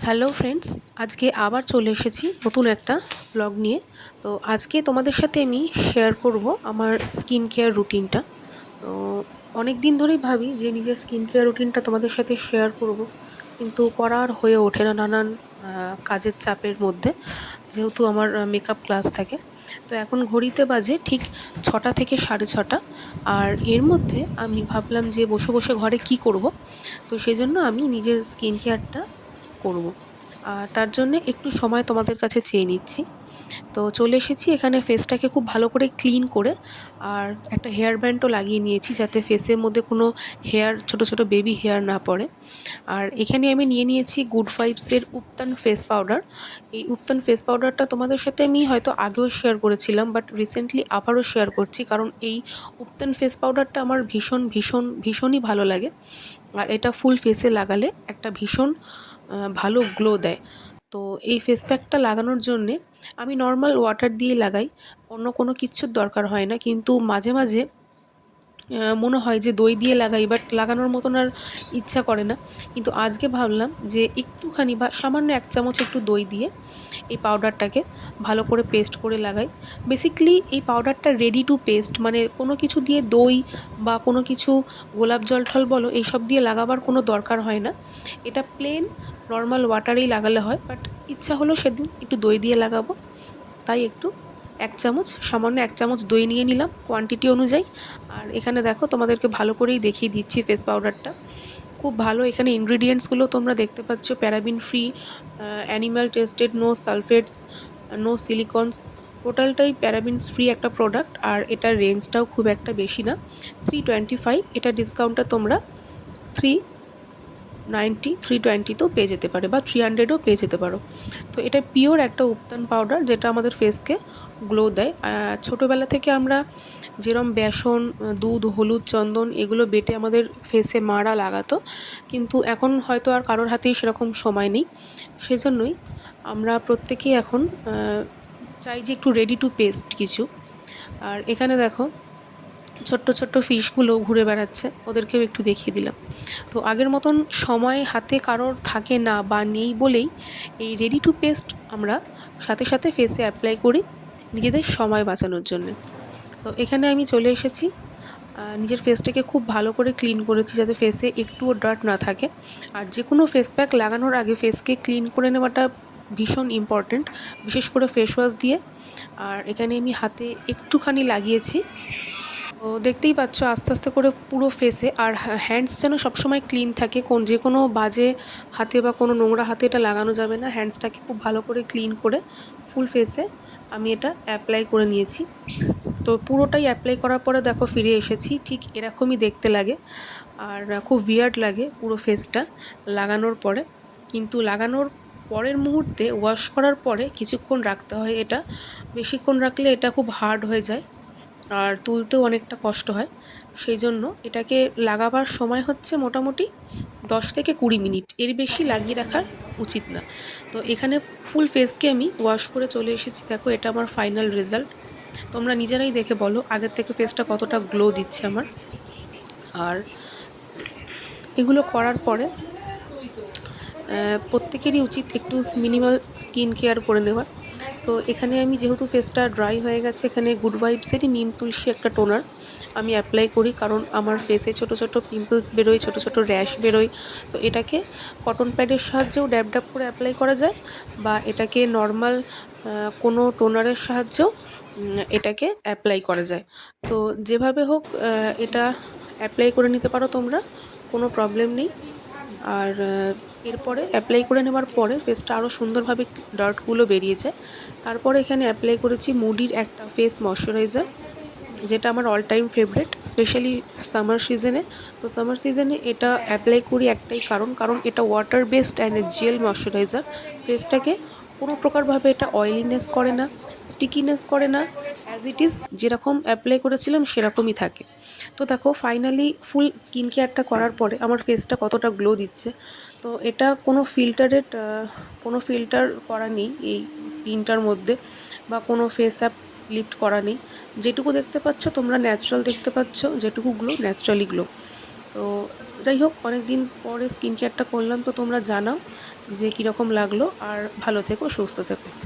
Hello friends, আজকে আবার চলে এসেছি নতুন একটা ব্লগ নিয়ে। তো আজকে তোমাদের সাথে আমি শেয়ার করব আমার স্কিন কেয়ার রুটিনটা। তো অনেক দিন ধরেই ভাবি যে নিজের স্কিন কেয়ার রুটিনটা তোমাদের সাথে শেয়ার করব, কিন্তু করার হয়ে ওঠে না নানান কাজের চাপের মধ্যে, যেহেতু আমার মেকআপ ক্লাস থাকে। তো এখন ঘড়িতে বাজে ঠিক 6টা থেকে 6:30, আর এর মধ্যে আমি ভাবলাম যে বসে বসে ঘরে কি করব। তো সেই জন্য আমি নিজের স্কিন কেয়ারটা করব, আর তার জন্যে একটু সময় তোমাদের কাছে চেয়ে নিচ্ছি। তো চলে এসেছি এখানে ফেসটাকে খুব ভালো করে ক্লিন করে, আর একটা হেয়ার ব্যান্ডও লাগিয়ে নিয়েছি যাতে ফেসের মধ্যে কোনো হেয়ার, ছোট ছোট বেবি হেয়ার না পড়ে। আর এখানে আমি নিয়ে নিয়েছি গুড ভাইবসের উপটান ফেস পাউডার। এই উপটান ফেস পাউডারটা তোমাদের সাথে আমি হয়তো আগেও শেয়ার করেছিলাম, বাট রিসেন্টলি আবারও শেয়ার করছি, কারণ এই উপটান ফেস পাউডারটা আমার ভীষণ ভীষণ ভীষণই ভালো লাগে। আর এটা ফুল ফেসে লাগালে একটা ভীষণ ভালো গ্লো দেয়। তো এই ফেস প্যাকটা লাগানোর জন্যে আমি নর্মাল ওয়াটার দিয়ে লাগাই, অন্য কোনো কিচ্ছুর দরকার হয় না। কিন্তু মাঝে মাঝে মনে হয় যে দই দিয়ে লাগাই, বাট লাগানোর মতন আর ইচ্ছা করে না। কিন্তু আজকে ভাবলাম যে একটুখানি বা সামান্য 1 চামচ একটু দই দিয়ে এই পাউডারটাকে ভালো করে পেস্ট করে লাগাই। বেসিক্যালি এই পাউডারটা রেডি টু পেস্ট, মানে কোনো কিছু দিয়ে দই বা কোনো কিছু গোলাপ জল টল বলো এইসব দিয়ে লাগাবার কোনো দরকার হয় না। এটা প্লেন নর্মাল ওয়াটারেই লাগালে হয়, বাট ইচ্ছা হলো সেদিন একটু দই দিয়ে লাগাবো, তাই একটু 1 চামচ, সামান্য 1 চামচ দই নিয়ে নিলাম কোয়ান্টিটি অনুযায়ী। আর এখানে দেখো তোমাদেরকে ভালো করেই দেখিয়ে দিচ্ছি ফেস পাউডারটা খুব ভালো। এখানে ইনগ্রিডিয়েন্টসগুলো তোমরা দেখতে পাচ্ছ, paraben free, animal tested, no sulphates, no silicones, টোটালটাই প্যারাবিনস ফ্রি একটা প্রোডাক্ট। আর এটার রেঞ্জটাও খুব একটা বেশি না, 325। এটা ডিসকাউন্টটা তোমরা 320তেও পেয়ে যেতে পারে, বা 300এও পেয়ে যেতে পারো। তো এটা পিওর একটা উপটান পাউডার, যেটা আমাদের ফেসকে গ্লো দেয়। ছোটোবেলা থেকে আমরা যেরম বেসন, দুধ, হলুদ, চন্দন এগুলো বেটে আমাদের ফেসে মারা লাগাতো, কিন্তু এখন হয়তো আর কারোর হাতেই সেরকম সময় নেই। সেজন্যই আমরা প্রত্যেকেই এখন চাই যে একটু রেডি টু পেস্ট কিছু। আর এখানে দেখো ছোট্ট ছোট্ট ফিশগুলো ঘুরে বেড়াচ্ছে, ওদেরকেও একটু দেখিয়ে দিলাম। তো আগের মতন সময় হাতে কারোর থাকে না বা নেই বলেই এই রেডি টু পেস্ট আমরা সাথে সাথে ফেসে অ্যাপ্লাই করি নিজেদের সময় বাঁচানোর জন্যে। তো এখানে আমি চলে এসেছি, নিজের ফেসটাকে খুব ভালো করে ক্লিন করেছি যাতে ফেসে একটুও ডার্ট না থাকে। আর যে কোনো ফেস প্যাক লাগানোর আগে ফেসকে ক্লিন করে নেওয়াটা ভীষণ ইম্পর্ট্যান্ট, বিশেষ করে ফেস ওয়াশ দিয়ে। আর এখানে আমি হাতে একটুখানি লাগিয়েছি। তো দেখতেই পাচ্ছ আস্তে আস্তে করে পুরো ফেসে। আর হ্যান্ডস যেন সবসময় ক্লিন থাকে, যে কোনো বাজে হাতে বা কোনো নোংরা হাতে এটা লাগানো যাবে না। হ্যান্ডসটাকে খুব ভালো করে ক্লিন করে ফুল ফেসে আমি এটা অ্যাপ্লাই করে নিয়েছি। তো পুরোটাই অ্যাপ্লাই করার পরে দেখো ফিরে এসেছি, ঠিক এরকমই দেখতে লাগে। আর খুব উইয়ার্ড লাগে পুরো ফেসটা লাগানোর পরে, কিন্তু লাগানোর পরের মুহূর্তে ওয়াশ করার পরে কিছুক্ষণ রাখতে হয় এটা। বেশিক্ষণ রাখলে এটা খুব হার্ড হয়ে যায়, আর তুলতেও অনেকটা কষ্ট হয়। সেই জন্য এটাকে লাগাবার সময় হচ্ছে মোটামুটি 10 থেকে 20 মিনিট, এর বেশি লাগিয়ে রাখার উচিত না। তো এখানে ফুল ফেসকে আমি ওয়াশ করে চলে এসেছি। দেখো এটা আমার ফাইনাল রেজাল্ট, তোমরা নিজেরাই দেখে বলো আগের থেকে ফেসটা কতটা গ্লো দিচ্ছে আমার। আর এগুলো করার পরে প্রত্যেকেরই উচিত একটু মিনিমাল স্কিন কেয়ার করে নেওয়ার। তো এখানে আমি যেহেতু ফেসটা ড্রাই হয়ে গেছে, এখানে গুড ভাইবসেরই নিম তুলসী একটা টোনার আমি অ্যাপ্লাই করি, কারণ আমার ফেসে ছোট ছোট পিম্পলস বেরোয়, ছোট ছোট র্যাশ বেরোয়। তো এটাকে কটন প্যাডের সাহায্যেও ড্যাব ড্যাব করে অ্যাপ্লাই করা যায়, বা এটাকে নর্মাল কোনো টোনারের সাহায্যেও এটাকে অ্যাপ্লাই করা যায়। তো যেভাবে হোক এটা অ্যাপ্লাই করে নিতে পারো তোমরা, কোনো প্রবলেম নেই। আর এরপরে অ্যাপ্লাই করে নেওয়ার পরে ফেসটা আরও সুন্দরভাবে ডার্টগুলো বেরিয়েছে। তারপরে এখানে অ্যাপ্লাই করেছি মুডির একটা ফেস ময়শ্চারাইজার, যেটা আমার all time favourite, specially summer সিজনে। তো সামার সিজনে এটা অ্যাপ্লাই করি একটাই কারণ এটা water based and gel moisturiser. ফেসটাকে কোনো প্রকারভাবে এটা অয়েলিনেস করে না, স্টিকিনেস করে না, অ্যাজ ইট ইজ যেরকম অ্যাপ্লাই করেছিলাম সেরকমই থাকে। তো দেখো ফাইনালি ফুল স্কিন কেয়ারটা করার পরে আমার ফেসটা কতটা গ্লো দিচ্ছে। তো এটা কোনো ফিল্টার করা নেই এই স্কিনটার মধ্যে, বা কোনো ফেস অ্যাপ লিফট করা নেই। যেটুকু দেখতে পাচ্ছ তোমরা ন্যাচারাল দেখতে পাচ্ছ, যেটুকু গ্লো ন্যাচারালি গ্লো। তো যাই হোক, অনেক দিন পরে স্কিন কেয়ারটা করলাম, তো তোমরা জানাও যে কীরকম লাগলো, আর ভালো থেকো, সুস্থ থেকো।